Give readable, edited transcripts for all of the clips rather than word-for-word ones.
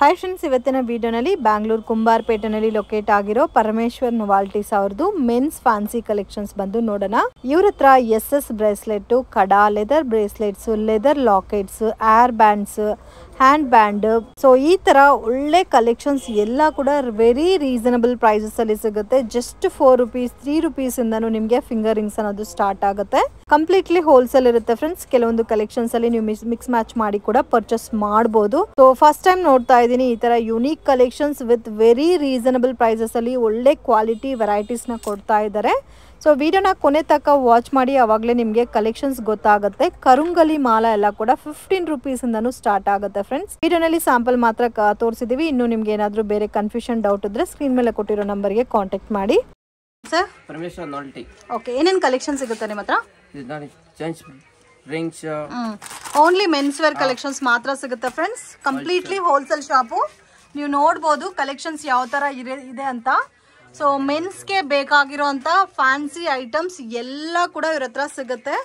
Hi friends, ಇವತ್ತಿನ ವಿಡಿಯೋನಲ್ಲಿ Bangalore ಕುಂಬಾರಪೇಟೆನಲ್ಲಿ locate ಆಗಿರೋ ಪರಮೇಶ್ವರ್ ನೊವಾಲ್ಟೀಸ್ ಅವ್ರದ್ದು ಮೆನ್ಸ್ ಫ್ಯಾನ್ಸಿ ಕಲೆಕ್ಷನ್ಸ್ ಬಂದು ನೋಡೋಣ. ಇವ್ರ ಹತ್ರ SS ಬ್ರೇಸ್ಲೆಟ್, ಕಡಾ, leather bracelets, leather lockets, hair bands, hand band, so ಈ ತರ ಒಳ್ಳೆ ಕಲೆಕ್ಷನ್ಸ್ ಎಲ್ಲ ಕೂಡ ವೆರಿ ರೀಸನಬಲ್ ಪ್ರೈಸಸ್ ಅಲ್ಲಿ ಸಿಗುತ್ತೆ. ಜಸ್ಟ್ 4 ರೂಪೀಸ್ 3 ರೂಪೀಸ್ ಇಂದಾನು ನಿಮ್ಗೆ ಫಿಂಗರ್ ರಿಂಗ್ಸ್ ಅನ್ನೋದು ಸ್ಟಾರ್ಟ್ ಆಗುತ್ತೆ. ಕಂಪ್ಲೀಟ್ಲಿ ಹೋಲ್ಸೇಲ್ ಇರುತ್ತೆ ಫ್ರೆಂಡ್ಸ್. ಕೆಲವೊಂದು ಕಲೆಕ್ಷನ್ಸ್ ಅಲ್ಲಿ ನೀವು ಮಿಕ್ಸ್ ಮ್ಯಾಚ್ ಮಾಡಿ ಕೂಡ ಪರ್ಚೇಸ್ ಮಾಡಬಹುದು. ಸೊ ಫಸ್ಟ್ ಟೈಮ್ ನೋಡ್ತಾ ಇದ್ದೀನಿ ಈ ತರ unique collections with very reasonable prices ಅಲ್ಲಿ ಒಳ್ಳೆ ಕ್ವಾಲಿಟಿ ವೆರೈಟೀಸ್ ನ ಕೊಡ್ತಾ ಇದ್ದಾರೆ. ಸೊ ವಿಡಿಯೋನ ಕೊನೆ ತನಕ ವಾಚ್ ಮಾಡಿ, ಅವಾಗಲೇ ನಿಮಗೆ ಕಲೆಕ್ಷನ್ಸ್ ಗೊತ್ತಾಗುತ್ತೆ. ಕರುಂಗಲಿ ಮಾಲ ಎಲ್ಲ ಕೂಡ 15 ರೂಪೀಸ್ ಇಂದಾನು ಸ್ಟಾರ್ಟ್ ಆಗುತ್ತೆ ಫ್ರೆಂಡ್ಸ್. ವಿಡಿಯೋನಲ್ಲಿ ಸ್ಯಾಂಪಲ್ ಮಾತ್ರ ತೋರಿಸಿದೀವಿ. ಇನ್ನು ನಿಮ್ಗೆ ಏನಾದ್ರೂ ಬೇರೆ ಕನ್ಫ್ಯೂಷನ್ ಡೌಟ್ ಇದ್ರೆ ಸ್ಕ್ರೀನ್ ಮೇಲೆ ಕೊಟ್ಟಿರೋ ನಂಬರ್ಗೆ ಕಾಂಟ್ಯಾಕ್ಟ್ ಮಾಡಿ. Sir Parameshwar novelty. ಓಕೆ, ಏನೇನು ಕಲೆಕ್ಷನ್ ಸಿಗುತ್ತೆ ನಿಮ್ಮ ಹತ್ರ? Rings only men's wear collections ಮಾತ್ರ ಸಿಗುತ್ತೆ ಫ್ರೆಂಡ್ಸ್. Completely wholesale shop. ನೀವು ನೋಡ್ಬೋದು ಕಲೆಕ್ಷನ್ಸ್ ಯಾವ ತರ ಇದೆ ಅಂತ. ಸೊ ಮೆನ್ಸ್ಗೆ ಬೇಕಾಗಿರೋಂಥ ಫ್ಯಾನ್ಸಿ ಐಟಮ್ಸ್ ಎಲ್ಲ ಕೂಡ ಇವ್ರ ಹತ್ರ ಸಿಗುತ್ತೆ.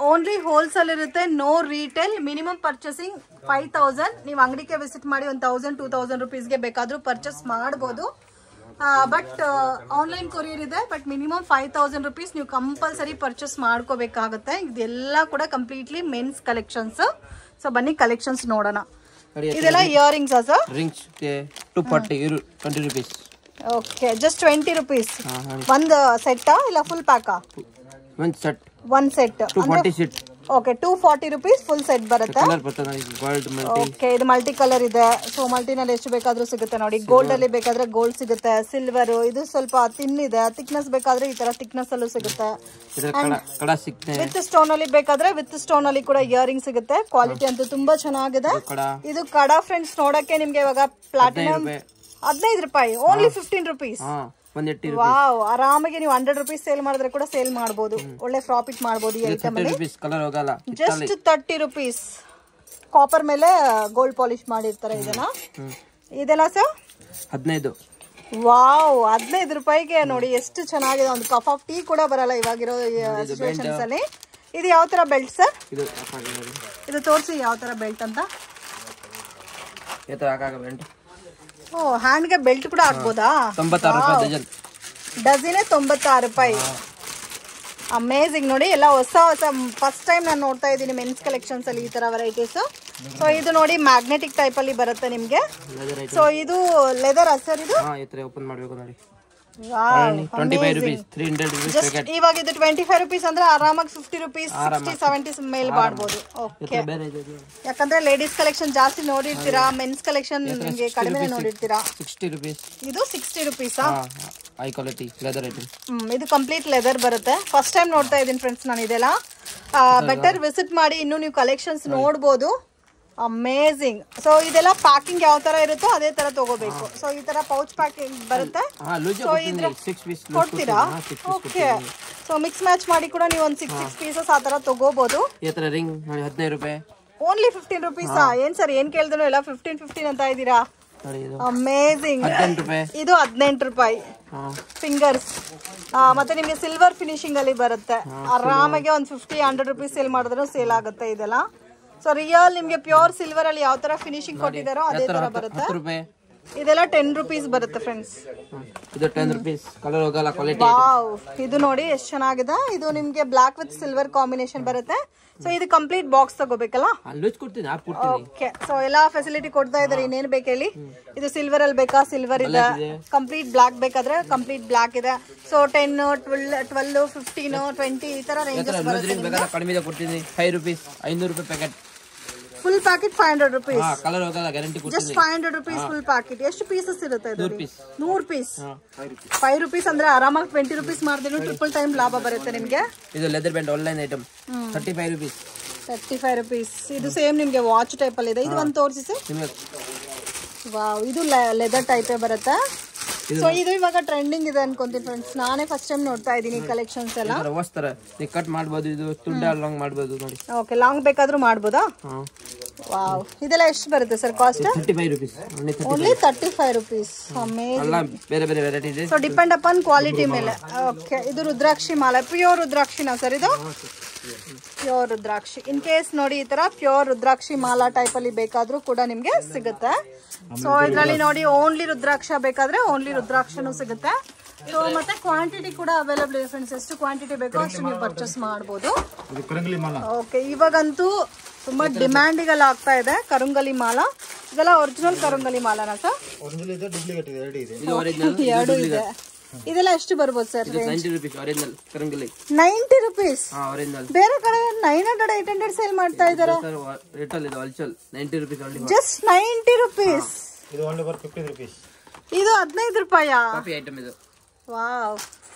ಓನ್ಲಿ ಹೋಲ್ಸೇಲ್ ಇರುತ್ತೆ, ನೋ ರೀಟೇಲ್. Minimum purchasing 5000. ನೀವು ಅಂಗಡಿಗೆ ವಿಸಿಟ್ ಮಾಡಿ 1000-2000 ರುಪೀಸ್ಗೆ ಬೇಕಾದರೂ ಪರ್ಚೇಸ್ ಮಾಡ್ಬೋದು. ಬಟ್ ಆನ್ಲೈನ್ ಕೊರಿಯರ್ ಇದೆ. ಬಟ್ ಮಿನಿಮಮ್ 5000 ರುಪೀಸ್ ನೀವು ಕಂಪಲ್ಸರಿ ಪರ್ಚೇಸ್ ಮಾಡ್ಕೋಬೇಕಾಗುತ್ತೆ. ಇದೆಲ್ಲ ಕೂಡ ಕಂಪ್ಲೀಟ್ಲಿ ಮೆನ್ಸ್ ಕಲೆಕ್ಷನ್ಸ್. ಸೊ ಬನ್ನಿ ಕಲೆಕ್ಷನ್ಸ್ ನೋಡೋಣ. ಇದೆಲ್ಲ earrings sir? Rings 240 20 rupees. Okay, just 20 rupees. ಒಂದು ಸೆಟ್ಟಾ ಇಲ್ಲ ಫುಲ್ ಪ್ಯಾಕಾ? ಒಂದು set. One set 240 set. Okay, 240 rupees full set ಬರುತ್ತೆ. ಕಲರ್ ಬರ್ತದೆ ಗೋಲ್ಡ್ ಮಲ್ಟಿ. ಓಕೆ, ಇದು ಮಲ್ಟಿ ಕಲರ್ ಇದೆ. ಸೊ ಮಲ್ಟಿನಲ್ಲಿ ಎಷ್ಟು ಬೇಕಾದ್ರೂ ಸಿಗುತ್ತೆ ನೋಡಿ. ಗೋಲ್ಡ್ ಅಲ್ಲಿ ಬೇಕಾದ್ರೆ ಗೋಲ್ಡ್ ಸಿಗುತ್ತೆ, ಸಿಲ್ವರ್. ಇದು ಸ್ವಲ್ಪ ತಿನ್ ಇದೆ. ಥಿಕ್ನೆಸ್ ಬೇಕಾದ್ರೆ ಈ ತರ ಥಿಕ್ನೆಸ್ ಅಲ್ಲೂ ಸಿಗುತ್ತೆ. ವಿತ್ ಸ್ಟೋನ್ ಅಲ್ಲಿ ಬೇಕಾದ್ರೆ ವಿತ್ ಸ್ಟೋನ್ ಅಲ್ಲಿ ಕೂಡ ಇಯರಿಂಗ್ ಸಿಗುತ್ತೆ. ಕ್ವಾಲಿಟಿ ಅಂತೂ ತುಂಬಾ ಚೆನ್ನಾಗಿದೆ. ಇದು ಕಡಾ ಫ್ರೆಂಡ್ಸ್. ನೋಡಕ್ಕೆ ನಿಮ್ಗೆ ಇವಾಗ ಪ್ಲಾಟಿನಮ್ 15 ರೂಪಾಯಿ, ಓನ್ಲಿ 15 ರೂಪೀಸ್. ವಾವ್, ಆರಾಮಾಗಿ ನೀವು 100 ರೂಪೀಸ್ ಸೇಲ್ ಮಾಡಿದ್ರೆ ಕೂಡ ಸೇಲ್ ಮಾಡಬಹುದು. ಒಳ್ಳೆ ಪ್ರಾಫಿಟ್ ಮಾಡಬಹುದು ಈ ಐಟಮ್ ಅಲ್ಲಿ. Just 30 rupees. ಕಾಪರ್ ಮೇಲೆ ಗೋಲ್ಡ್ ಪಾಲಿಶ್ ಮಾಡಿರ್ತಾರೆ ಇದನ್ನ. ಇದೆಲ್ಲ ಸರ್ 15. ವಾವ್, 15 ರೂಪಾಯಿಗೆ ನೋಡಿ ಎಷ್ಟು ಚೆನ್ನಾಗಿದೆ. ಒಂದು ಕಪ್ ಆಫ್ ಟೀ ಕೂಡ ಬರಲ್ಲ ಇವಾಗಿರೋ ಸಿಚುವೇಶನ್ಸ್ ಅಲ್ಲಿ. ಇದು ಯಾವ ತರ ಬೆಲ್ಟ್ ಸರ್? ಇದು ತೋರಿಸಿ ಯಾವ ತರ ಬೆಲ್ಟ್ ಅಂತ. ಓ, ಹ್ಯಾಂಡ್ಗೆ ಬೆಲ್ಟ್ ಕೂಡ ಹಾಕ್ಬೋದಾ? 96 ರೂಪಾಯಿ ಡಜನ್. ಡಜನ್ 96 ರೂಪಾಯಿ. ಅಮೇಜಿಂಗ್ ನೋಡಿ. ಎಲ್ಲ ಹೊಸ ಫಸ್ಟ್ ಟೈಮ್ ನಾನು ನೋಡ್ತಾ ಇದ್ದೀನಿ ಮೆನ್ಸ್ ಕಲೆಕ್ಷನ್ಸ್ ಅಲ್ಲಿ ಈ ತರ ವೆರೈಟೀಸ್. ಸೊ ಇದು ನೋಡಿ ಮ್ಯಾಗ್ನೆಟಿಕ್ ಟೈಪ್ ಅಲ್ಲಿ ಬರುತ್ತೆ ನಿಮ್ಗೆ. ಸೊ ಇದು ಲೆದರ್ ಸರ್? ಇದು ಓಪನ್ ಮಾಡಬೇಕು ನೋಡಿ. 25 ರೂಪೀಸ್ 300 ರೂಪೀಸ್ ಪ್ಯಾಕೆಟ್. ಇವಾಗ ಇದು 25 ರೂಪೀಸ್ ಅಂದ್ರೆ ಆರಾಮಾಗಿ 50 ರೂಪೀಸ್ 60-70 ಮೇಲ್ ಮಾಡಬಹುದು. ಓಕೆ, ಯಾಕಂದ್ರೆ ಲೇಡೀಸ್ ಕಲೆಕ್ಷನ್ ಜಾಸ್ತಿ ನೋಡಿರ್ತೀರಾ, ಮೆನ್ಸ್ ಕಲೆಕ್ಷನ್ ನಿಮಗೆ ಕಡಿಮೆ ನೋಡಿರ್ತೀರಾ. 60 ರೂಪೀಸ್. ಇದು 60 rupees. High quality leather item. ಇದು ಕಂಪ್ಲೀಟ್ ಲೆದರ್ ಬರುತ್ತೆ. ಫಸ್ಟ್ ಟೈಮ್ ನೋಡ್ತಾ ಇದ್ದೀನಿ ಫ್ರೆಂಡ್ಸ್ ನಾನು ಇದೆಲ್ಲ. ಬೆಟರ್ ವಿಸಿಟ್ ಮಾಡಿ, ಇನ್ನು ನೀವು ಕಲೆಕ್ಷನ್ಸ್ ನೋಡ್ಬೋದು. ಅಮೇಜಿಂಗ್. ಸೊ ಇದೆಲ್ಲ ಪ್ಯಾಕಿಂಗ್ ಯಾವ ತರ ಇರುತ್ತೋ ಅದೇ ತರ ತಗೋಬೇಕು. ಸೊ ಈ ತರ ಪೌಚ್ ಪ್ಯಾಕಿಂಗ್ ಬರುತ್ತೆ. ಸೊ ಇದ್ರ ಕೊಡ್ತೀರಾ? ಓಕೆ, ಸೊ ಮಿಕ್ಸ್ ಮ್ಯಾಚ್ ಮಾಡಿ ಕೂಡ ನೀವು ಒಂದು 6 ಪೀಸಸ್ ಆ ತರ ತಗೋಬಹುದು. ರಿಂಗ್ 15 ರೂಪಾಯಿ. Only 15 rupees. ಏನ್ ಸರ್ ಏನ್ ಕೇಳಿದ್ರು ಎಲ್ಲ 15 ಅಂತ ಇದ್ದೀರಾ? ಅಮೇಜಿಂಗ್. ಇದು 18 ರೂಪಾಯಿ ಫಿಂಗರ್ಸ್. ಮತ್ತೆ ನಿಮ್ಗೆ ಸಿಲ್ವರ್ ಫಿನಿಶಿಂಗ್ ಅಲ್ಲಿ ಬರುತ್ತೆ. ಆರಾಮಾಗಿ ಒಂದು 50-100 ರೂಪೀಸ್ ಸೇಲ್ ಮಾಡಿದ್ರು ಸೇಲ್ ಆಗುತ್ತೆ ಇದೆಲ್ಲ. ಸೊ ರಿಯಲ್ ನಿಮ್ಗೆ ಪ್ಯೂರ್ ಸಿಲ್ವರ್ ಅಲ್ಲಿ ಯಾವ ತರ ಫಿನಿಶಿಂಗ್ ಕೊಟ್ಟಿದಾರೋ ಅದೇ ತರ ಬರುತ್ತೆ. ಇದೆಲ್ಲ 10 ರೂಪೀಸ್ ಬರುತ್ತೆ ಫ್ರೆಂಡ್ಸ್. ಇದು 10 ರೂಪೀಸ್. ಕಲರ್ ಹೋಗಲ್ಲ, ಕ್ವಾಲಿಟಿ. ವಾವ್, ಇದು ನೋಡಿ ಎಷ್ಟು ಚೆನ್ನಾಗಿದೆ. ಇದು ನಿಮ್ಗೆ ಬ್ಲಾಕ್ ವಿತ್ ಸಿಲ್ವರ್ ಕಾಂಬಿನೇಷನ್ ಬರುತ್ತೆ. ಸೊ ಇದು ಕಂಪ್ಲೀಟ್ ಬಾಕ್ಸ್ ತಗೋಬೇಕಲ್ಲ? ಓಕೆ, ಸೊ ಎಲ್ಲಾ ಫೆಸಿಲಿಟಿ ಕೊಡ್ತಾ ಇದಾರೆ. ಇನ್ನೇನು ಬೇಕು ಹೇಳಿ? ಇದು ಸಿಲ್ವರ್ ಅಲ್ಲಿ ಬೇಕಾ? ಸಿಲ್ವರ್ ಇದೆ. ಕಂಪ್ಲೀಟ್ ಬ್ಲಾಕ್ ಬೇಕಾದ್ರೆ ಕಂಪ್ಲೀಟ್ ಬ್ಲಾಕ್ ಇದೆ. ಸೊ 10, 12, 15, 20 ಈ ತರ ರೇಂಜಸ್ ಬರುತ್ತೆ. 5 ರೂಪೀಸ್ 500 ರೂಪಾಯಿ packet. Full packet 500 rupees. Colour ಹೋಗಲ್ಲ, ಗ್ಯಾರಂಟಿ ಕೊಡ್ತೀನಿ. Just 500 rupees full packet. ಎಷ್ಟು ಪೀಸಸ್ ಇರುತ್ತೆ ಇದು? 100 ಪೀಸ್. 5 ರೂಪೀಸ್ ಅಂದ್ರೆ ಆರಾಮಾಗಿ 20 ರೂಪೀಸ್ ಮಾಡಿದ್ರು ಟ್ರಿಪಲ್ ಟೈಮ್ ಲಾಭ ಬರುತ್ತೆ ನಿಮ್ಗೆ. ಇದು leather band online item 35 rupees. 35 rupees. ಇದು ಸೇಮ್ ನಿಮ್ಗೆ ವಾಚ್ ಟೈಪ್ ಅಲ್ಲಿ ಇದೆ. ಇದು ಒಂದು ತೋರಿಸಿ ಸರ್. ವಾವ್, ಇದು ಲೆದರ್ ಟೈಪೇ ಬರುತ್ತೆ. ಸೊ ಇದು ಇವಾಗ ಟ್ರೆಂಡಿಂಗ್ ಇದೆ ಅನ್ಕೊಂತೀನಿ ಫ್ರೆಂಡ್ಸ್. ನಾನೇ ಫಸ್ಟ್ ಟೈಮ್ ನೋಡ್ತಾ ಇದ್ದೀನಿ ಕಲೆಕ್ಷನ್ಸ್ ಎಲ್ಲ. ಕಟ್ ಮಾಡಬಹುದು, ಇದು ತುಂಡ ಲಾಂಗ್ ಮಾಡಬಹುದು ನೋಡಿ. ಓಕೆ, ಲಾಂಗ್ ಬೇಕಾದ್ರೂ ಮಾಡಬಹುದಾ? ವಾವ್, ಇದೆಲ್ಲ ಎಷ್ಟು ಬರುತ್ತೆ sir cost? 35 rupees. Only 35 rupees. Amazing. ಬೇರೆ ಬೇರೆ ವೆರೈಟಿ ಇದೆ. ಸೊ ಡಿಪೆಂಡ್ ಅಪಾನ್ ಕ್ವಾಲಿಟಿ ಮೇಲೆ. ಓಕೆ, ಇದು ರುದ್ರಾಕ್ಷಿ ಮಾಲೆ, ಪ್ಯೂರ್ ರುದ್ರಾಕ್ಷಿನಾ ಸರ್ ಇದು? Pure Rudrakshi. ಇನ್ ಕೇಸ್ ನೋಡಿ ಈ ತರ ಪ್ಯೂರ್ ರುದ್ರಾಕ್ಷಿ ಮಾಲಾ ಟೈಪ್ ಅಲ್ಲಿ ಬೇಕಾದ್ರೂ ಕೂಡ ನಿಮ್ಗೆ ಸಿಗುತ್ತೆ. ಸೊ ಇದ್ರಲ್ಲಿ ನೋಡಿ ಓನ್ಲಿ ರುದ್ರಾಕ್ಷ ಬೇಕಾದ್ರೆ ಓನ್ಲಿ ರುದ್ರಾಕ್ಷನು ಸಿಗುತ್ತೆ. ಸೊ ಮತ್ತೆ ಕ್ವಾಂಟಿಟಿ ಕೂಡ ಅವೈಲಬಲ್ ಇದೆ ಫ್ರೆಂಡ್ಸ್. ಎಷ್ಟು ಕ್ವಾಂಟಿಟಿ ಬೇಕೋ ಅಷ್ಟು ನೀವು ಪರ್ಚೇಸ್ ಮಾಡಬಹುದು. ಓಕೆ, ಇವಾಗಂತೂ ತುಂಬಾ ಡಿಮ್ಯಾಂಡಿಗೆಲ್ಲ ಆಗ್ತಾ ಇದೆ ಕರಂಗಲಿ ಮಾಲಾ. ಇದೆಲ್ಲ ಒರಿಜಿನಲ್ ಕರಂಗಲಿ ಮಾಲಾನಾ ಸರ್? ಎರಡು ಇದೆ. ಇದೆಲ್ಲ ಎಷ್ಟು ಬರ್ಬೋದು sir? 90 rupees original ಕರಂಗಲಿ. 90 rupees. original. ಬೇರೆ ಕಡೆ 900 800 ಸೇಲ್ ಮಾಡ್ತಾ ಇದ್ದಾರೆ. ರೇಟಲ್ ಇದೆ wholesale 90 rupees only. Just 90 rupees. ಇದು only for 50 rupees. ಇದು 15 ರೂಪಾಯಾ? ಕಾಫಿ ಐಟಮ್ ಇದು. ವಾವ್,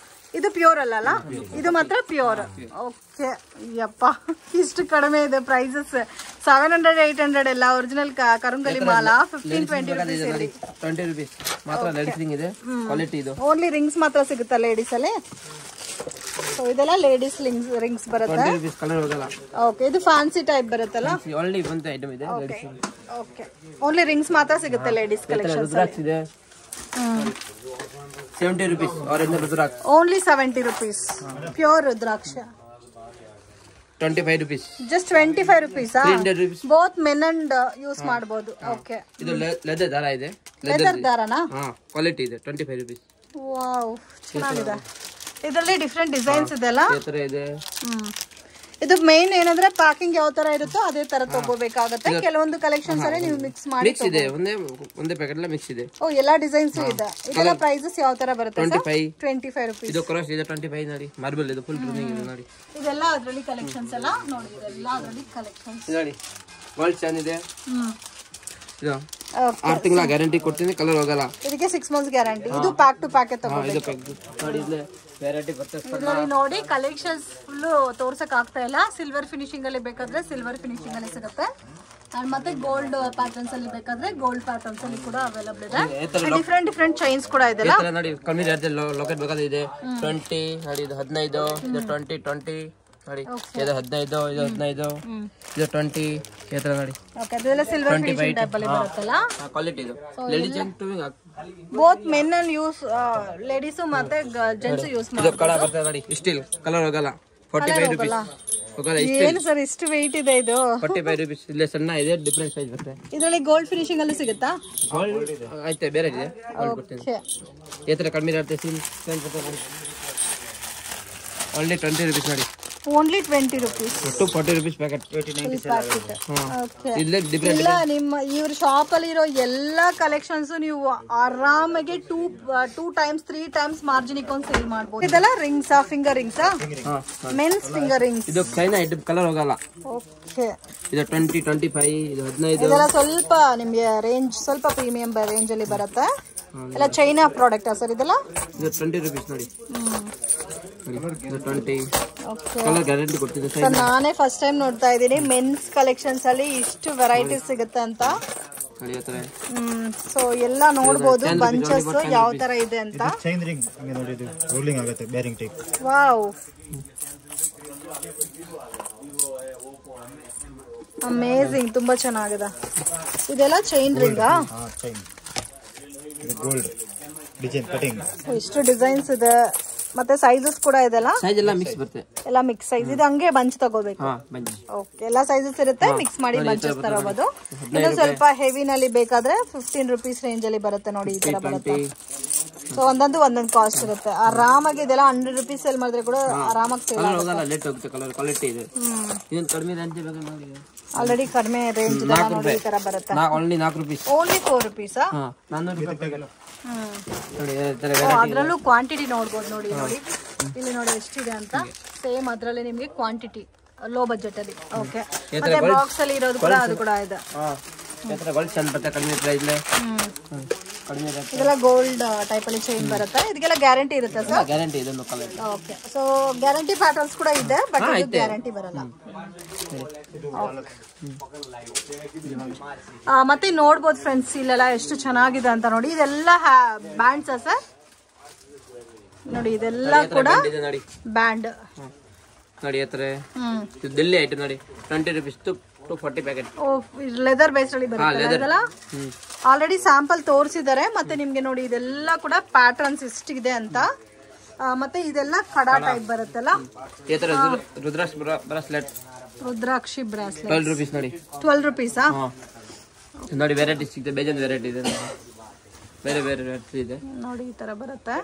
ಇದು ಪ್ಯೂರ್ ಅಲ್ಲ? ಇದು ಮಾತ್ರ ಪ್ಯೂರ್. ಓಕೆ, ಯಪ್ಪ ಇಷ್ಟು ಕಡಿಮೆ ಇದೆ ಪ್ರೈಸಸ್. 700 800 ಎಲ್ಲ ಒರಿಜಿನಲ್ ಕರಂಗಲಿ ಮಾಲಾ 15-20 rupees ಇದೆ. 20 rupees ಮಾತ್ರ ಲೇಡೀಸ್ ರಿಂಗ್ ಇದೆ. ಕ್ವಾಲಿಟಿ ಇದು. ಓನ್ಲಿ ರಿಂಗ್ಸ್ ಮಾತ್ರ ಸಿಗುತ್ತಾ ಲೇಡೀಸ್ ಅಲ್ಲಿ? ಸೊ ಇದೆಲ್ಲ ಲೇಡೀಸ್ ರಿಂಗ್ಸ್ ಬರುತ್ತೆ. 20 rupees ಕಲರ್ ಹೋಗಲ್ಲ. ಓಕೆ, ಇದು ಫ್ಯಾನ್ಸಿ ಟೈಪ್ ಬರುತ್ತಲ್ಲ? ಓನ್ಲಿ ಒಂದು ಐಟಮ್ ಇದೆ. ಓಕೆ, ಓನ್ಲಿ ರಿಂಗ್ಸ್ ಮಾತ್ರ ಸಿಗುತ್ತೆ ಲೇಡೀಸ್ ಕಲೆಕ್ಷನ್. ರುದ್ರಾಕ್ಷ ಇದೆ 70 rupees original rudraksha. Only 70 rupees pure rudraksha. 25 rupees. Just 25 rupees. 300 rupees. Both men and use ಮಾಡಬಹುದು. ಓಕೆ, ಇದು ಲೆದರ್ ದಾರ ಇದೆ. ಲೆದರ್ ದಾರನಾ? ಕ್ವಾಲಿಟಿ ಇದೆ. 25 rupees. ವಾವ್, ಚೆನ್ನಾಗಿದೆ. ಇದರಲ್ಲಿ ಡಿಫ್ರೆಂಟ್ ಡಿಸೈನ್ಸ್ ಇದೆಲ್ಲ. ಈ ತರ ಇದೆ. ಇದು ಮೇನ್ ಏನಂದ್ರೆ ಪ್ಯಾಕಿಂಗ್ ಯಾವ ತರ ಇರುತ್ತೋ ಅದೇ ತರ ತಗೋಬೇಕಾಗುತ್ತೆ. ಕೆಲವೊಂದು ಕಲೆಕ್ಷನ್ಸ್ ಅಲ್ಲಿ ನೀವು ಮಿಕ್ಸ್ ಮಾಡಿ ಮಿಕ್ಸ್ ಇದೆ. ಒಂದೇ ಪ್ಯಾಕೆಟ್ ಎಲ್ಲ ಮಿಕ್ಸ್ ಇದೆ. ಓ, ಎಲ್ಲಾ ಡಿಸೈನ್ಸ್ ಇದೆ. ಇದೆಲ್ಲ ಪ್ರೈಸಸ್ ಯಾವ ತರ ಬರುತ್ತೆ? 25 rupees. ಇದು ಕ್ರಾಸ್ ಇದೆ 25 ನೋಡಿ. ಮಾರ್ಬಲ್ ಇದು ಫುಲ್ ಪ್ರಿಂಟಿಂಗ್ ಇದೆ ನೋಡಿ. ಇದೆಲ್ಲ ಅದರಲ್ಲಿ ಕಲೆಕ್ಷನ್ಸ್ ಎಲ್ಲ ನೋಡಿ. ಇದೆಲ್ಲ ಅದರಲ್ಲಿ ಕಲೆಕ್ಷನ್ಸ್ ನೋಡಿ. ಗೋಲ್ಡ್ ಚೈನ್ ಇದೆ. ಇದು 6 ತಿಂಗಳ ಗ್ಯಾರಂಟಿ ಕೊಡ್ತೀನಿ, ಕಲರ್ ಹೋಗಲ್ಲ. ಇದಕ್ಕೆ 6 months ಗ್ಯಾರಂಟಿ. ಇದು ಪ್ಯಾಕ್ ಟು ಪ್ಯಾಕ್ ತಗೋಬೇಕು. ಇದು ಪ್ಯಾಕ್ ನೋಡಿ. ಇಲ್ಲಿ ವೆರೈಟಿ ಪರ್ಚೇಸ್ ಇದರಲ್ಲಿ ನೋಡಿ ಕಲೆಕ್ಷನ್ಸ್ ಫುಲ್ ತೋರ್ಸಕ್ ಆಗ್ತಾ ಇಲ್ಲ. ಸಿಲ್ವರ್ ಫಿನಿಶಿಂಗ್ ಅಲ್ಲಿ ಬೇಕಾದ್ರೆ ಸಿಲ್ವರ್ ಫಿನಿಶಿಂಗ್ ಅಲ್ಲಿ ಸಿಗುತ್ತೆ. ಮತ್ತೆ ಗೋಲ್ಡ್ ಪ್ಯಾಟರ್ನ್ಸ್ ಅಲ್ಲಿ ಬೇಕಾದ್ರೆ ಗೋಲ್ಡ್ ಪ್ಯಾಟರ್ನ್ಸ್ ಅಲ್ಲಿ ಕೂಡ ಅವೈಲಬಲ್ ಇದೆ. ಡಿಫ್ರೆಂಟ್ ಚೈನ್ಸ್ ಕೂಡ ಇದೆ ನೋಡಿ. ಕಮ್ಮಿ ರೇಟ್ ಲಾಕೆಟ್ ಬೇಕಾದ್ರೆ ಇದೆ 20 ನೋಡಿ. ಇದು 15, ಇದು 20 ನೋಡಿ. ಇದು 15, ಇದು 15, ಇದು 20 ಈ ತರ ನೋಡಿ. ಓಕೆ, ಅದೆಲ್ಲ ಸಿಲ್ವರ್ ಫಿನಿಶಿಂಗ್ ಟೈಪ್ ಅಲ್ಲಿ ಬರುತ್ತಲ್ಲ? ಕ್ವಾಲಿಟಿ ಇದು. Ladies ಜೆಂಟ್ both men and use ladies ಮತ್ತೆ ಜೆಂಟ್ಸ್ ಯೂಸ್ ಮಾಡ್ತಾರೆ. ಇದು ಕಲರ್ ಬರ್ತದೆ ನೋಡಿ. ಸ್ಟಿಲ್ ಕಲರ್ ಹೋಗಲ್ಲ. 45 rupees ಹೋಗಲ್ಲ. ಏನು ಸರ್ ಇಷ್ಟು ವೆಯ್ಟ್ ಇದೆ ಇದು? 45 rupees. ಇಲ್ಲೇ ಸಣ್ಣ ಇದೆ, ಡಿಫರೆಂಟ್ ಸೈಜ್ ಬರುತ್ತೆ. ಇದರಲ್ಲಿ ಗೋಲ್ಡ್ ಫಿನಿಶಿಂಗ್ ಅಲ್ಲಿ ಸಿಗುತ್ತಾ? ಗೋಲ್ಡ್ ಆಯ್ತು, ಬೇರೆ ಇದೆ. ಗೋಲ್ಡ್ ಕೊಡ್ತೀನಿ. ಈ ತರ ಕಡಿಮೆ ಇರುತ್ತೆ. ಸೇಲ್ ಬರ್ತದೆ ನೋಡಿ. ಓನ್ಲಿ 20 rupees ನೋಡಿ. Only 20 rupees. 40 rupees packet. ಇಲ್ಲ, ನಿಮ್ಮ ಇವ್ರ ಶಾಪ್ ಅಲ್ಲಿ ಇರೋ ಎಲ್ಲಾ ಕಲೆಕ್ಷನ್ಸ್ ನೀವು ಆರಾಮಾಗಿ 2 times 3 times ಮಾರ್ಜಿನ್ ಇಟ್ಕೊಂಡು ಸೇಲ್ ಮಾಡಬಹುದು. ಇದೆಲ್ಲ rings, finger rings, men's finger rings. ಇದು ಚೈನಾ ಐಟಮ್, ಕಲರ್ ಹೋಗಲ್ಲ. ಓಕೆ, ಇದು 20 25 ಇದು 15. ಇದೆಲ್ಲ ಸ್ವಲ್ಪ ನಿಮಗೆ ರೇಂಜ್ ಸ್ವಲ್ಪ ಪ್ರೀಮಿಯಂ ರೇಂಜ್ ಅಲ್ಲಿ ಬರುತ್ತೆ. ಎಲ್ಲ ಚೈನಾ ಪ್ರಾಡಕ್ಟ್ ಸರ್ ಇದೆಲ್ಲ? ಇದು 20 rupees ನೋಡಿ. 20 ಕಲರ್ ಗ್ಯಾರಂಟಿ ಕೊಡ್ತಿದೆ ಸರ್. ನಾನೇ ಫಸ್ಟ್ ಟೈಮ್ ನೋಡ್ತಾ ಇದ್ದೀನಿ ಮೆನ್ಸ್ ಕಲೆಕ್ಷನ್ಸ್ ಅಲ್ಲಿ ಇಷ್ಟು ವೆರೈಟೀಸ್ ಸಿಗುತ್ತೆ ಅಂತ. ಸೊ ಎಲ್ಲ ನೋಡಬಹುದು ಬಂಚಸ್ ಯಾವ ತರ ಇದೆ ಅಂತ. ಚೈನ್ ರಿಂಗ್ ನೋಡಿ, ಇದು ರೋಲಿಂಗ್ ಆಗುತ್ತೆ, ಬೇರಿಂಗ್ ಟೈಪ್. ವಾವ್, ಅಮೇಜಿಂಗ್, ತುಂಬಾ ಚೆನ್ನಾಗಿದೆ. ಇದೆಲ್ಲ ಚೈನ್ ರಿಂಗಾ? ಚೈನ್. ಇದು ಗೋಲ್ಡ್ ಡಿಸೈನ್ ಕಟಿಂಗ್. ಇಷ್ಟು ಡಿಸೈನ್ಸ್ ಇದೆ. ಮತ್ತೆ ಸೈಜಸ್ ಕೂಡ ಇದೆಲ್ಲ? ಸೈಜ್ ಎಲ್ಲ ಮಿಕ್ಸ್ ಬರುತ್ತೆ. ಎಲ್ಲ ಮಿಕ್ಸ್ ಸೈಜ್. ಇದು ಹಂಗೆ ಬಂಚ್ ತಗೋಬೇಕು? ಓಕೆ, ಎಲ್ಲ ಸೈಜಸ್ ಇರುತ್ತೆ, ಮಿಕ್ಸ್ ಮಾಡಿ ಬಂಚಸ್ ತಗೋಬಹುದು. ಇದು ಸ್ವಲ್ಪ ಹೆವಿನಲ್ಲಿ ಬೇಕಾದ್ರೆ 15 rupees ರೇಂಜ್ ಅಲ್ಲಿ ಬರುತ್ತೆ ನೋಡಿ. ಈ ತರ ಬರುತ್ತೆ. ಸೊ ಒಂದೊಂದು ಕಾಸ್ಟ್ ಇರುತ್ತೆ. ಆರಾಮಾಗಿ ಇದೆಲ್ಲ 100 rupees ಸೇಲ್ ಮಾಡಿದ್ರೆ ಕೂಡ ಆರಾಮಾಗಿ ಸೇಲ್ ಆಗುತ್ತೆ. ಲೇಟ್ ಹೋಗುತ್ತೆ. ಕಲರ್ ಕ್ವಾಲಿಟಿ ಇದೆ. ಏನು ಕಡಿಮೆ ರೇಂಜ್ ಬೇಕು ನೋಡಿ. ಆಲ್ರೆಡಿ ಕಡಿಮೆ ರೇಂಜ್ ಇದೆ ನೋಡಿ. ಈ ತರ ಬರುತ್ತೆ. Only 4 rupees. Only 4 rupees. 400 ರೂಪಾಯಿ. ಅದ್ರಲ್ಲೂ ಕ್ವಾಂಟಿಟಿ ನೋಡ್ಬೋದು ನೋಡಿ. ಇಲ್ಲಿ ನೋಡಿ ಎಷ್ಟಿದೆ ಅಂತ. ಸೇಮ್ ಅದ್ರಲ್ಲಿ ನಿಮ್ಗೆ ಕ್ವಾಂಟಿಟಿ ಲೋ ಬಜೆಟ್ ಅಲ್ಲಿ. ಓಕೆ, ಮತ್ತೆ ಬಾಕ್ಸ್ ಅಲ್ಲಿ ಇರೋದು ಕೂಡ ಅದು ಕೂಡ ಇದೆ. ಇದೆಲ್ಲ ಗೋಲ್ಡ್ ಟೈಪ್ ಅಲ್ಲಿ ಚೈನ್ ಬರುತ್ತೆ. ಇದಕ್ಕೆಲ್ಲ ಗ್ಯಾರಂಟಿ ಇರುತ್ತೆ ಸರ್? ಗ್ಯಾರಂಟಿ ಇದೆ. ಓಕೆ, ಸೊ ಗ್ಯಾರಂಟಿ ಪ್ಯಾಟರ್ನ್ಸ್ ಕೂಡ ಇದೆ, ಬಟ್ ಇದು ಗ್ಯಾರಂಟಿ ಬರಲ್ಲ. ಮತ್ತೆ ನೋಡ್ಬೋದು ಫ್ರೆಂಡ್ಸ್ ಇಲ್ಲೆಲ್ಲ ಎಷ್ಟು ಚೆನ್ನಾಗಿದೆ ಅಂತ ನೋಡಿ. ಇದೆಲ್ಲ ಬ್ಯಾಂಡ್ಸ್ ಸರ್ ನೋಡಿ. ಇದೆಲ್ಲ ಕೂಡ ಬ್ಯಾಂಡ್ ನೋಡಿ. ಡೆಲ್ಲಿ ಐಟಮ್ ನೋಡಿ. 20 rupees to 40 packet. Leather based ಅಲ್ಲಿ ಬರುತ್ತೆ. ಆಲ್ರೆಡಿ ಸ್ಯಾಂಪಲ್ ತೋರಿಸಿದ್ದಾರೆ. ಮತ್ತೆ ನಿಮ್ಗೆ ನೋಡಿ ಇದೆಲ್ಲ ಕೂಡ ಪ್ಯಾಟರ್ನ್ಸ್ ಎಷ್ಟಿದೆ ಅಂತ. ಮತ್ತೆ ಇದೆಲ್ಲ ಕಡಾ ಟೈಪ್ ಬರುತ್ತಲ್ಲ. ರುದ್ರಾಕ್ಷ ಬ್ರಾಸ್ಲೆಟ್ ರುದ್ರಾಕ್ಷಿ ಬ್ರಾಸ್ಲೆಟ್ 12 rupees ನೋಡಿ. 12 rupees ನೋಡಿ ವೆರೈಟಿ ಸಿಗುತ್ತೆ, ಬೇಜಾನ್ ವೆರೈಟಿ ಇದೆ, ಬೇರೆ ಬೇರೆ ವೆರೈಟಿ ಇದೆ ನೋಡಿ, ಈ ತರ ಬರುತ್ತೆ.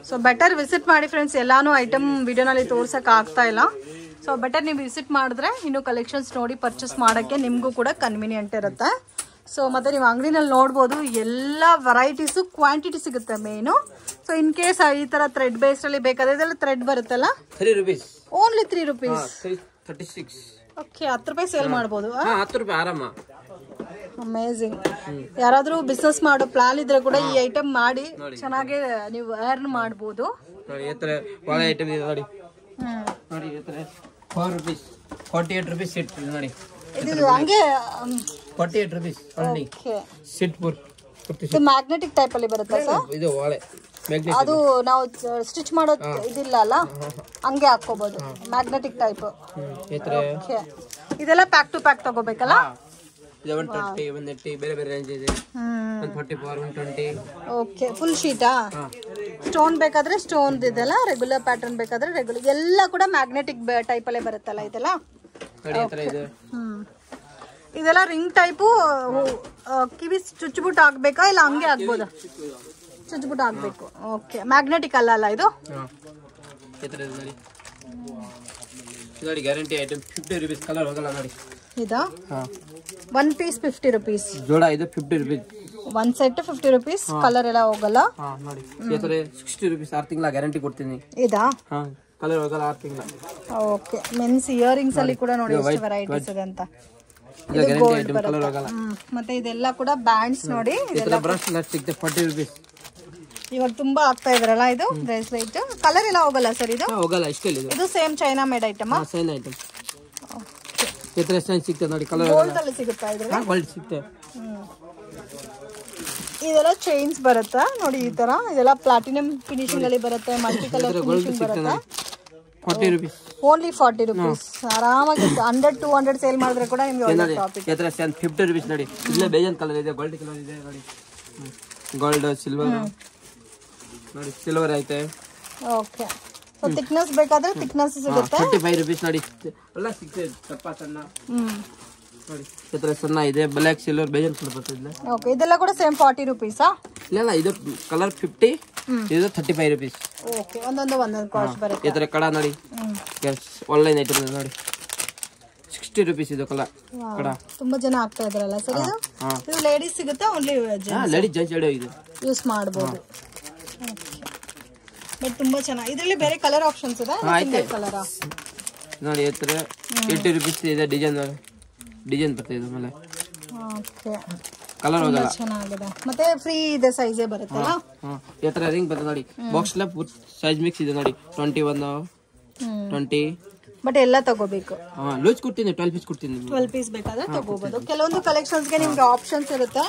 ಸೊ ಬೆಟರ್ ವಿಸಿಟ್ ಮಾಡಿ ಫ್ರೆಂಡ್ಸ್, ಎಲ್ಲಾನು ಐಟಮ್ ವಿಡಿಯೋನಲ್ಲಿ ತೋರ್ಸಕ್ ಆಗ್ತಾ ಇಲ್ಲ. ಸೊ ಬೆಟರ್ ನೀವು ವಿಸಿಟ್ ಮಾಡಿದ್ರೆ ಇನ್ನು ಕಲೆಕ್ಷನ್ಸ್ ನೋಡಿ ಪರ್ಚೇಸ್ ಮಾಡೋಕ್ಕೆ ನಿಮಗೂ ಕೂಡ ಕನ್ವೀನಿಯಂಟ್ ಇರುತ್ತೆ. ಸೊ ಮತ್ತೆ ನೀವು ಅಂಗಡಿನಲ್ಲಿ ನೋಡ್ಬೋದು ಎಲ್ಲ ವೆರೈಟೀಸು ಕ್ವಾಂಟಿಟಿ ಸಿಗುತ್ತೆ ಮೇನು. ಸೊ ಇನ್ ಕೇಸ್ ಈ ತರ ಥ್ರೆಡ್ ಬೇಸ್ಡ್ ಅಲ್ಲಿ ಬೇಕಾದ್ರೆ ಇದೆಲ್ಲ ಥ್ರೆಡ್ ಬರುತ್ತಲ್ಲ, 3 rupees ಓನ್ಲಿ 3 rupees. 36. ಓಕೆ, 10 ರೂಪಾಯಿ ಸೇಲ್ ಮಾಡ್ಬೋದು. 10 ರೂಪಾಯಿ ಆರಾಮ. ಅಮೇಝಿಂಗ್. ಯಾರಾದ್ರೂ ಬಿಸ್ನೆಸ್ ಮಾಡೋ ಪ್ಲಾನ್ ಇದ್ರೆ ಕೂಡ ಈ ಐಟಮ್ ಮಾಡಿ ಚೆನ್ನಾಗಿ ನೀವು ಅರ್ನ್ ಮಾಡಬಹುದು. ನೋಡಿ ಈ ತರ ಒಳ್ಳೆ ಐಟಮ್ ಇದೆ ನೋಡಿ. ನೋಡಿ ಈ ತರ 4 rupees 48 rupees ಸೆಟ್ ನೋಡಿ. ಇದು ಹಂಗೆ 48 rupees only ಸೆಟ್ ಪೂರ್. ಇದು ಮ್ಯಾಗ್ನೆಟಿಕ್ ಟೈಪ್ ಅಲ್ಲಿ ಬರುತ್ತೆ ಸರ್. ಇದು ಒಳ್ಳೆ ಮ್ಯಾಗ್ನೆಟಿಕ್, ಅದು ನಾವು ಸ್ಟಿಚ್ ಮಾಡೋ ಇದಿಲ್ಲ ಅಲ್ಲ, ಹಂಗೆ ಹಾಕೋಬಹುದು ಮ್ಯಾಗ್ನೆಟಿಕ್ ಟೈಪ್. ಈ ತರ ಇದೆಲ್ಲ ಪ್ಯಾಕ್ ಟು ಪ್ಯಾಕ್ ತಗೋಬೇಕಲ್ಲ. ಇದು 130 180 ಬೇರೆ ಬೇರೆ ರೇಂಜ್ ಇದೆ. 144 120. ಓಕೆ, ಫುಲ್ ಶೀಟಾ? ಸ್ಟೋನ್ ಬೇಕಾದ್ರೆ ಸ್ಟೋನ್ ಇದೆಲ್ಲ, ರೆಗ್ಯುಲರ್ ಪ್ಯಾಟರ್ನ್ ಬೇಕಾದ್ರೆ ರೆಗ್ಯುಲರ್, ಎಲ್ಲ ಕೂಡ ಮ್ಯಾಗ್ನೆಟಿಕ್ ಟೈಪ್ ಅಲ್ಲೇ ಬರುತ್ತಲ್ಲ ಇದೆಲ್ಲ. ಇದೆಲ್ಲ ರಿಂಗ್ ಟೈಪು. ಕಿವಿ ಚುಚ್ಚಿಬಿಟ್ಟು ಹಾಕ್ಬೇಕಾ ಇಲ್ಲ ಹಂಗೆ ಆಗ್ಬೋದಾ? ಚುಚ್ಚಿಬಿಟ್ಟು ಹಾಕ್ಬೇಕು. ಓಕೆ, ಮ್ಯಾಗ್ನೆಟಿಕ್ ಅಲ್ಲ ಇದು. ನೋಡಿ ಗ್ಯಾರಂಟಿ ಐಟಮ್ 50 rupees, ಕಲರ್ ಹೋಗಲ್ಲ ನೋಡಿ. ಇದಾ 1 piece 50 rupees, ಜೋಡ ಇದು 50 rupees, one set 50 rupees, colour ಎಲ್ಲ ಹೋಗಲ್ಲ. ನೋಡಿ ಈ ತರ 60 rupees 6 ತಿಂಗಳ ಗ್ಯಾರಂಟಿ ಕೊಡ್ತೀನಿ. ಇದಾ ಕಲರ್ ಹೋಗಲ್ಲ 6 ತಿಂಗಳ. ಓಕೆ, ಮೆನ್ಸ್ ಇಯರಿಂಗ್ಸ್ ಅಲ್ಲಿ ಕೂಡ ನೋಡಿ ಎಷ್ಟು ವೆರೈಟೀಸ್ ಇದೆ ಅಂತ. ಇದು ಗ್ಯಾರಂಟಿ ಐಟಮ್, ಕಲರ್ ಹೋಗಲ್ಲ. ಮತ್ತೆ ಇದೆಲ್ಲ ಕೂಡ ಬ್ಯಾಂಡ್ಸ್ ನೋಡಿ. ಇದೆಲ್ಲ ಬ್ರಾಸ್ಲೆಟ್ ಸಿಗುತ್ತೆ 40 rupees. ಇವಾಗ ತುಂಬಾ ಆಗ್ತಾ ಇದ್ರಲ್ಲ ಇದು ಬ್ರೇಸ್ಲೆಟ್. ಕಲರ್ ಎಲ್ಲ ಹೋಗಲ್ಲ ಸರ್ ಇದು? ಹೋಗಲ್ಲ, ಇಷ್ಟೇ ಇದು same China made item. Same item. ಈ ತರ ಸಿಗುತ್ತೆ ನೋಡಿ, ಕಲರ್ ಗೋಲ್ಡ್ ಅಲ್ಲಿ ಸಿಗುತ್ತಾ ಇದ್ರಲ್ಲಿ? ಗೋಲ್ಡ್ ಸಿಗುತ್ತೆ. ಇದೆಲ್ಲ ಚೈನ್ಸ್ ಬರುತ್ತಾ ನೋಡಿ ಈ ತರ. ಇದೆಲ್ಲ ಪ್ಲಾಟಿನಂ ಫಿನಿಶಿಂಗ್ ಅಲ್ಲಿ ಬರುತ್ತೆ, ಮಲ್ಟಿ ಕಲರ್ ಫಿನಿಶಿಂಗ್ ಬರುತ್ತೆ. 40 rupees ಓನ್ಲಿ 40 rupees. ಆರಾಮಾಗಿ 100-200 ಸೇಲ್ ಮಾಡಿದ್ರೆ ಕೂಡ ನಿಮಗೆ ಒಳ್ಳೆ ಪ್ರಾಫಿಟ್. ಈ ತರ 50 rupees ನೋಡಿ. ಇಲ್ಲೇ ಬೇಜಾನ್ ಕಲರ್ ಇದೆ, ಗೋಲ್ಡ್ ಕಲರ್ ಇದೆ ನೋಡಿ. ಗೋಲ್ಡ್, ಸಿಲ್ವರ್ ನೋಡಿ, ಸಿಲ್ವರ್ ಐತೆ. ಓಕೆ, ಸೊ ಥಿಕ್ನೆಸ್ ಬೇಕಾದ್ರೆ ಥಿಕ್ನೆಸ್ ಸಿಗುತ್ತೆ. 35 rupees ನೋಡಿ. ಎಲ್ಲ ಸಿಗುತ್ತೆ ದಪ್ಪ ಸಣ್ಣ ನೋಡಿ. ಈ ತರ ಸಣ್ಣ ಇದೆ, ಬ್ಲಾಕ್ ಸಿಲ್ವರ್ ಬೇಜಾನ್ ಕಲರ್ ಬರ್ತದೆ. ಓಕೆ, ಇದೆಲ್ಲ ಕೂಡ ಸೇಮ್ 40 rupees. ಇಲ್ಲ ಇದು ಕಲರ್ 50, ಇದು 35 rupees. ಓಕೆ, ಒಂದೊಂದು ಕಾಸ್ಟ್ ಬರುತ್ತೆ. ಈ ತರ ಕಡ ನೋಡಿ, ಆನ್ಲೈನ್ ಐಟಮ್ ನೋಡಿ. 60 rupees ಇದು ಕಲರ್ ಕಡ. ತುಂಬಾ ಜನ ಆಗ್ತಾ ಇದ್ರಲ್ಲ ಸರ್ ಇದು. ಇದು ಲೇಡೀಸ್ ಸಿಗುತ್ತೆ, ಓನ್ಲಿ ಲೇಡೀಸ್ ಜೆಂಟ್ಸ್ ಎರಡು ಇದು ಯೂಸ್ ಮಾಡಬಹುದು. ಬಟ್ ತುಂಬಾ ಚೆನ್ನಾಗಿ ಇದರಲ್ಲಿ ಬೇರೆ ಕಲರ್ ಆಪ್ಷನ್ಸ್ ಇದೆ. ಸಿಂಗಲ್ ಕಲರ್ ನೋಡಿ ಈ ತರ 80 rupees ಇದೆ. ಡಿಸೈನ್ ಬರ್ತದೆ ಇದು ಮೇಲೆ. ಓಕೆ, ಕಲರ್ ಹೋಗಲ್ಲ, ಚೆನ್ನಾಗಿದೆ. ಮತ್ತೆ ಫ್ರೀ ಇದೆ, ಸೈಜೇ ಬರುತ್ತಲ್ಲ. ಈ ತರ ರಿಂಗ್ ಬರ್ತದೆ ನೋಡಿ. ಬಾಕ್ಸ್ ಲ ಸೈಜ್ ಮಿಕ್ಸ್ ಇದೆ ನೋಡಿ. 21 20. ಬಟ್ ಎಲ್ಲ ತಗೋಬೇಕು. ಲೂಸ್ ಕೊಡ್ತೀನಿ, 12 ಪೀಸ್ ಕೊಡ್ತೀನಿ. 12 ಪೀಸ್ ಬೇಕಾದ್ರೆ ತಗೋಬಹುದು. ಕೆಲವೊಂದು ಕಲೆಕ್ಷನ್ಸ್ ಗೆ ನಿಮ್ಗೆ ಆಪ್ಷನ್ಸ್ ಇರುತ್ತೆ.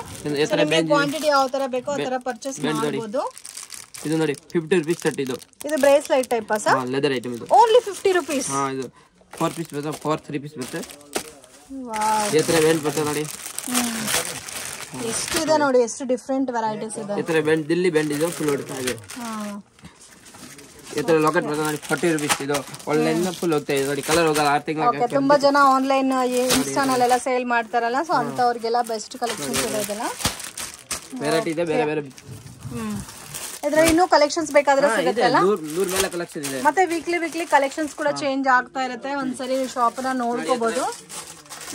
ಕ್ವಾಂಟಿಟಿ ಯಾವ ತರ ಬೇಕೋ ಆ ತರ ಪರ್ಚೇಸ್ ಮಾಡಬಹುದು. ಇದು ನೋಡಿ 50 rupees ಸೆಟ್. ಇದು bracelet type sir, leather item. ಇದು ಓನ್ಲಿ 50 rupees. ಇದು 4 ಪೀಸ್ ಬರುತ್ತೆ, 3 ಪೀಸ್ ಬರುತ್ತೆ. ವಾವ್, ಈ ತರ ಬ್ಯಾಂಡ್ ಬರ್ತದೆ ನೋಡಿ. ಎಷ್ಟು ಇದೆ ನೋಡಿ, ಎಷ್ಟು ಡಿಫರೆಂಟ್ ವೆರೈಟೀಸ್ ಇದೆ. ಈ ತರ ಬ್ಯಾಂಡ್, ದಿಲ್ಲಿ ಬ್ಯಾಂಡ್ ಇದು ಫುಲ್ ಹೊಡಿತಾ ಇದೆ. ಈ ತರ ಲಾಕೆಟ್ ಬರ್ತದೆ ನೋಡಿ, 40 rupees. ಇದು ಆನ್ಲೈನ್ ಫುಲ್ ಹೋಗ್ತಾ ಇದೆ ನೋಡಿ, ಕಲರ್ ಹೋಗಲ್ಲ 6 ತಿಂಗಳ. ಓಕೆ, ತುಂಬಾ ಜನ ಆನ್ಲೈನ್ ಇನ್ಸ್ಟಾನಲ್ಲೆಲ್ಲ ಸೇಲ್ ಮಾಡ್ತಾರಲ್ಲ, ಸೊ ಅಂತವರಿಗೆಲ್ಲ ಬೆಸ್ಟ್ ಕಲೆಕ್ಷನ್ಸ್ ಇದೆ. ಇದೆಲ್ಲ ವೆರೈಟಿ ಇದೆ, ಬೇರೆ ಬೇರೆ. ಇದ್ರಲ್ಲಿ ಇನ್ನೂ ಕಲೆಕ್ಷನ್ಸ್ ಬೇಕಾದ್ರೆ ಸಿಗುತ್ತಲ್ಲ. 100 ಮೇಲೆ ಕಲೆಕ್ಷನ್ ಇದೆ. ಮತ್ತೆ ವೀಕ್ಲಿ ಕಲೆಕ್ಷನ್ಸ್ ಕೂಡ ಚೇಂಜ್ ಆಗ್ತಾ ಇರುತ್ತೆ. ಒಂದ್ಸರಿ ಶಾಪ್ ನ ನೋಡ್ಕೋಬಹುದು.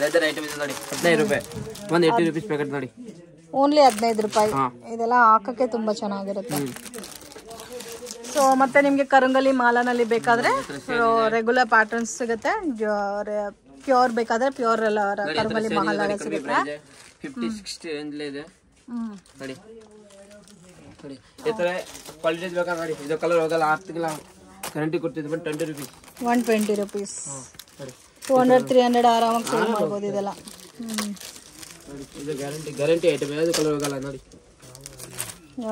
ಲೆದರ್ ಐಟಮ್ ಇದೆ ನೋಡಿ, 15 ರೂಪಾಯಿ. 180 rupees ಪ್ಯಾಕೆಟ್ ನೋಡಿ, ಓನ್ಲಿ 15 ರೂಪಾಯಿ. ಇದೆಲ್ಲ ಹಾಕಕ್ಕೆ ತುಂಬಾ ಚೆನ್ನಾಗಿರುತ್ತೆ. ಸೊ ಮತ್ತೆ ನಿಮ್ಗೆ ಕರಂಗಲಿ ಮಾಲಾನಲ್ಲಿ ಬೇಕಾದ್ರೆ ರೆಗ್ಯುಲರ್ ಪ್ಯಾಟರ್ನ್ಸ್ ಸಿಗುತ್ತೆ. ಪ್ಯೂರ್ ಬೇಕಾದ್ರೆ ಪ್ಯೂರ್ ಎಲ್ಲ ಕರಂಗಲಿ ಮಾಲ ಸಿಗುತ್ತೆ. 50-60 ರೇಂಜ್ ಇದೆ ನೋಡಿ. ನೋಡಿ ಈ ತರ ಕ್ವಾಲಿಟಿ ಬೇಕಾ ನೋಡಿ. ಇದು ಕಲರ್ ಹೋಗಲ್ಲ, 6 ತಿಂಗಳ ಗ್ಯಾರಂಟಿ ಕೊಡ್ತಿದ್ದೆ. 120 rupees. 120 rupees. 200-300 ಆರಾಮಾಗಿ ಸೇಲ್ ಮಾಡಬಹುದು ಇದೆಲ್ಲ. ಇದು ಗ್ಯಾರಂಟಿ ಐಟಮ್, ಯಾವುದು ಕಲರ್ ಹೋಗಲ್ಲ ನೋಡಿ.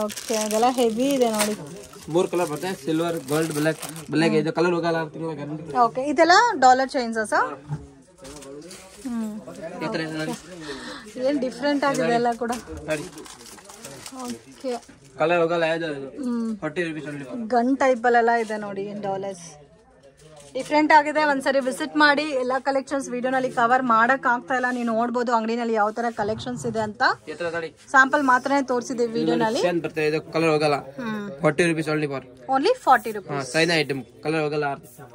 ಓಕೆ, ಅದೆಲ್ಲ ಹೆವಿ ಇದೆ ನೋಡಿ. 3 ಕಲರ್ ಬರುತ್ತೆ, ಸಿಲ್ವರ್, ಗೋಲ್ಡ್, ಬ್ಲಾಕ್. ಇದು ಕಲರ್ ಹೋಗಲ್ಲ, 6 ತಿಂಗಳ ಗ್ಯಾರಂಟಿ. ಓಕೆ, ಇದೆಲ್ಲ ಡಾಲರ್ ಚೈನ್ಸ್ ಸರ್. ಈ ತರ ನೋಡಿ, ಏನ್ ಡಿಫರೆಂಟ್ ಆಗಿದೆ ಎಲ್ಲ ಕೂಡ ನೋಡಿ. ಓಕೆ, ಕಲರ್ ಹೋಗಲ್ಲ, ಯಾವುದು 40 rupees only. ಗನ್ ಟೈಪ್ ಅಲ್ಲೆಲ್ಲ ಇದೆ ನೋಡಿ ಡಾಲರ್ಸ್. ಡಿಫ್ರೆಂಟ್ ಆಗಿದೆ. ಒಂದ್ಸರಿ ವಿಸಿಟ್ ಮಾಡಿ. ಎಲ್ಲ ಕಲೆಕ್ಷನ್ಸ್ ವಿಡಿಯೋನಲ್ಲಿ ಕವರ್ ಮಾಡಕ್ ಆಗ್ತಾ ಇಲ್ಲ. ನೀವು ನೋಡ್ಬೋದು ಅಂಗಡಿನಲ್ಲಿ ಯಾವ ತರ ಕಲೆಕ್ಷನ್ಸ್ ಇದೆ ಅಂತ. ಸ್ಯಾಂಪಲ್ ಮಾತ್ರನೇ ತೋರಿಸಿದೀವಿ ವಿಡಿಯೋನಲ್ಲಿ. ಕಲರ್ ಹೋಗಲ್ಲ. 40 rupees only 40 rupees. China item colour ಹೋಗಲ್ಲ,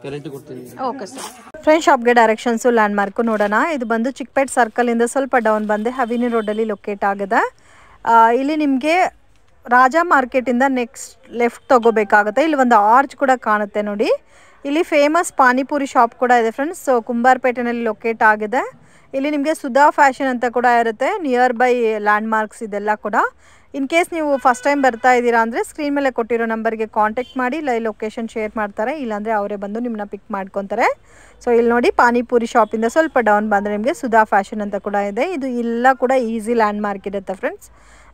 ಗ್ಯಾರಂಟಿ ಕೊಡ್ತೀನಿ. Okay sir. ಫ್ರೆಂಡ್ಸ್ ಶಾಪ್ಗೆ ಡೈರೆಕ್ಷನ್ಸ್ ಲ್ಯಾಂಡ್ ಮಾರ್ಕ್ ನೋಡೋಣ. ಇದು ಬಂದು ಚಿಕ್ಕಪೇಟ್ ಸರ್ಕಲ್ ಇಂದ ಸ್ವಲ್ಪ ಡೌನ್ ಬಂದೆ ಹವಿನಿ ರೋಡ್ ಅಲ್ಲಿ ಲೊಕೇಟ್ ಆಗಿದೆ. ಇಲ್ಲಿ ನಿಮಗೆ ರಾಜಾ ಮಾರ್ಕೆಟ್ ಇಂದ ನೆಕ್ಸ್ಟ್ ಲೆಫ್ಟ್ ತಗೋಬೇಕಾಗುತ್ತೆ. ಇಲ್ಲಿ ಒಂದು ಆರ್ಚ್ ಕೂಡ ಕಾಣುತ್ತೆ ನೋಡಿ. ಇಲ್ಲಿ ಫೇಮಸ್ ಪಾನಿಪುರಿ ಶಾಪ್ ಕೂಡ ಇದೆ ಫ್ರೆಂಡ್ಸ್. ಸೊ ಕುಂಬಾರಪೇಟೆನಲ್ಲಿ ಲೊಕೇಟ್ ಆಗಿದೆ. ಇಲ್ಲಿ ನಿಮಗೆ ಸುಧಾ ಫ್ಯಾಷನ್ ಅಂತ ಕೂಡ ಇರುತ್ತೆ. ನಿಯರ್ ಬೈ ಲ್ಯಾಂಡ್ ಮಾರ್ಕ್ಸ್ ಇದೆಲ್ಲ ಕೂಡ. ಇನ್ ಕೇಸ್ ನೀವು ಫಸ್ಟ್ ಟೈಮ್ ಬರ್ತಾ ಇದ್ದೀರಾ ಅಂದರೆ ಸ್ಕ್ರೀನ್ ಮೇಲೆ ಕೊಟ್ಟಿರೋ ನಂಬರ್ಗೆ ಕಾಂಟ್ಯಾಕ್ಟ್ ಮಾಡಿ ಲೈವ್ ಲೊಕೇಶನ್ ಶೇರ್ ಮಾಡ್ತಾರೆ. ಇಲ್ಲಾಂದರೆ ಅವರೇ ಬಂದು ನಿಮ್ಮನ್ನ ಪಿಕ್ ಮಾಡ್ಕೊತಾರೆ. ಸೊ ಇಲ್ಲಿ ನೋಡಿ ಪಾನಿಪುರಿ ಶಾಪಿಂದ ಸ್ವಲ್ಪ ಡೌನ್ ಬಂದರೆ ನಿಮಗೆ ಸುಧಾ ಫ್ಯಾಷನ್ ಅಂತ ಕೂಡ ಇದೆ. ಇದು ಎಲ್ಲ ಕೂಡ ಈಸಿ ಲ್ಯಾಂಡ್ ಮಾರ್ಕ್ ಇರುತ್ತೆ ಫ್ರೆಂಡ್ಸ್.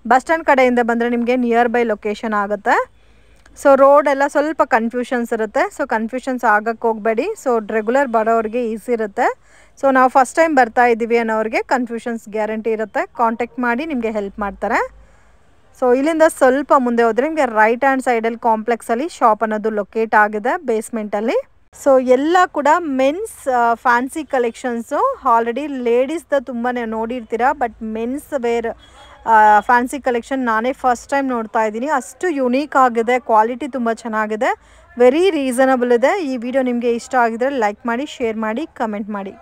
ಬಸ್ ಸ್ಟ್ಯಾಂಡ್ ಕಡೆಯಿಂದ ಬಂದರೆ ನಿಮಗೆ ನಿಯರ್ ಬೈ ಲೊಕೇಶನ್ ಆಗುತ್ತೆ. ಸೊ ರೋಡ್ ಎಲ್ಲ ಸ್ವಲ್ಪ ಕನ್ಫ್ಯೂಷನ್ಸ್ ಇರುತ್ತೆ. ಸೊ ಕನ್ಫ್ಯೂಷನ್ಸ್ ಆಗಕ್ಕೆ ಹೋಗಬೇಡಿ. ಸೊ ರೆಗ್ಯುಲರ್ ಬರೋರಿಗೆ ಈಸಿ ಇರುತ್ತೆ. ಸೊ ನಾವು ಫಸ್ಟ್ ಟೈಮ್ ಬರ್ತಾ ಇದ್ದೀವಿ ಅನ್ನೋರಿಗೆ ಕನ್ಫ್ಯೂಷನ್ಸ್ ಗ್ಯಾರಂಟಿ ಇರುತ್ತೆ. ಕಾಂಟ್ಯಾಕ್ಟ್ ಮಾಡಿ ನಿಮಗೆ ಹೆಲ್ಪ್ ಮಾಡ್ತಾರೆ. ಸೊ ಇಲ್ಲಿಂದ ಸ್ವಲ್ಪ ಮುಂದೆ ಹೋದರೆ ನಿಮಗೆ ರೈಟ್ ಹ್ಯಾಂಡ್ ಸೈಡಲ್ಲಿ ಕಾಂಪ್ಲೆಕ್ಸಲ್ಲಿ ಶಾಪ್ ಅನ್ನೋದು ಲೊಕೇಟ್ ಆಗಿದೆ ಬೇಸ್ಮೆಂಟಲ್ಲಿ. ಸೊ ಎಲ್ಲ ಕೂಡ ಮೆನ್ಸ್ ಫ್ಯಾನ್ಸಿ ಕಲೆಕ್ಷನ್ಸು. ಆಲ್ರೆಡಿ ಲೇಡೀಸ್ದು ತುಂಬಾ ನೋಡಿರ್ತೀರ, but men's wear fancy collection ನಾನೇ ಫಸ್ಟ್ ಟೈಮ್ ನೋಡ್ತಾ ಇದ್ದೀನಿ. ಅಷ್ಟು ಯುನೀಕ್ ಆಗಿದೆ, ಕ್ವಾಲಿಟಿ ತುಂಬ ಚೆನ್ನಾಗಿದೆ, ವೆರಿ ರೀಸನಬಲ್ ಇದೆ. ಈ ವಿಡಿಯೋ ನಿಮಗೆ ಇಷ್ಟ ಆಗಿದ್ರೆ ಲೈಕ್ ಮಾಡಿ, ಶೇರ್ ಮಾಡಿ, ಕಮೆಂಟ್ ಮಾಡಿ.